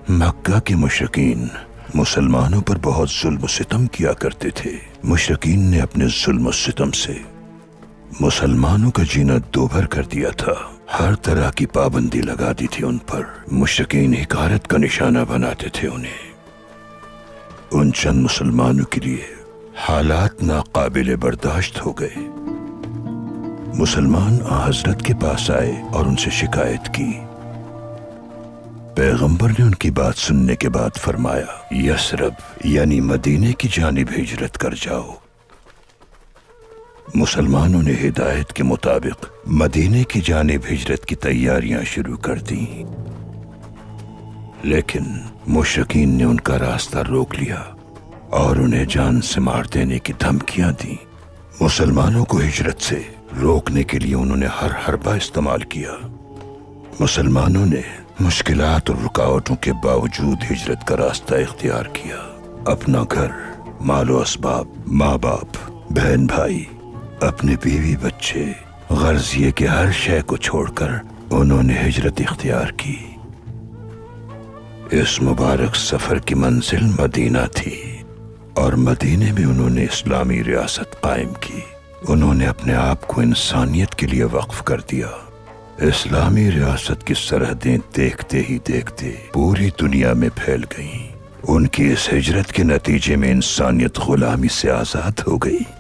مکہ کے مشرکین مسلمانوں پر بہت ظلم و ستم کیا کرتے تھے۔ مشرکین نے اپنے ظلم و ستم سے مسلمانوں کا جینا دوبھر کر دیا تھا۔ ہر طرح کی پابندی لگا دی تھی ان پر۔ مشرکین حقارت کا نشانہ بناتے تھے انہیں۔ ان چند مسلمانوں کے لیے حالات ناقابل برداشت ہو گئے۔ مسلمان حضرت کے پاس آئے اور ان سے شکایت کی۔ پیغمبر نے ان کی بات سننے کے بعد فرمایا، یثرب یعنی مدینے کی جانب ہجرت کر جاؤ۔ مسلمانوں نے ہدایت کے مطابق مدینے کی جانب ہجرت کی تیاریاں شروع کر دیں، لیکن مشرکین نے ان کا راستہ روک لیا اور انہیں جان سے مار دینے کی دھمکیاں دیں۔ مسلمانوں کو ہجرت سے روکنے کے لیے انہوں نے ہر حربہ استعمال کیا۔ مسلمانوں نے مشکلات اور رکاوٹوں کے باوجود ہجرت کا راستہ اختیار کیا۔ اپنا گھر، مال و اسباب، ماں باپ، بہن بھائی، اپنے بیوی بچے، غرض یہ کہ ہر شے کو چھوڑ کر انہوں نے ہجرت اختیار کی۔ اس مبارک سفر کی منزل مدینہ تھی اور مدینے میں انہوں نے اسلامی ریاست قائم کی۔ انہوں نے اپنے آپ کو انسانیت کے لیے وقف کر دیا۔ اسلامی ریاست کی سرحدیں دیکھتے ہی دیکھتے پوری دنیا میں پھیل گئیں۔ ان کی اس ہجرت کے نتیجے میں انسانیت غلامی سے آزاد ہو گئی۔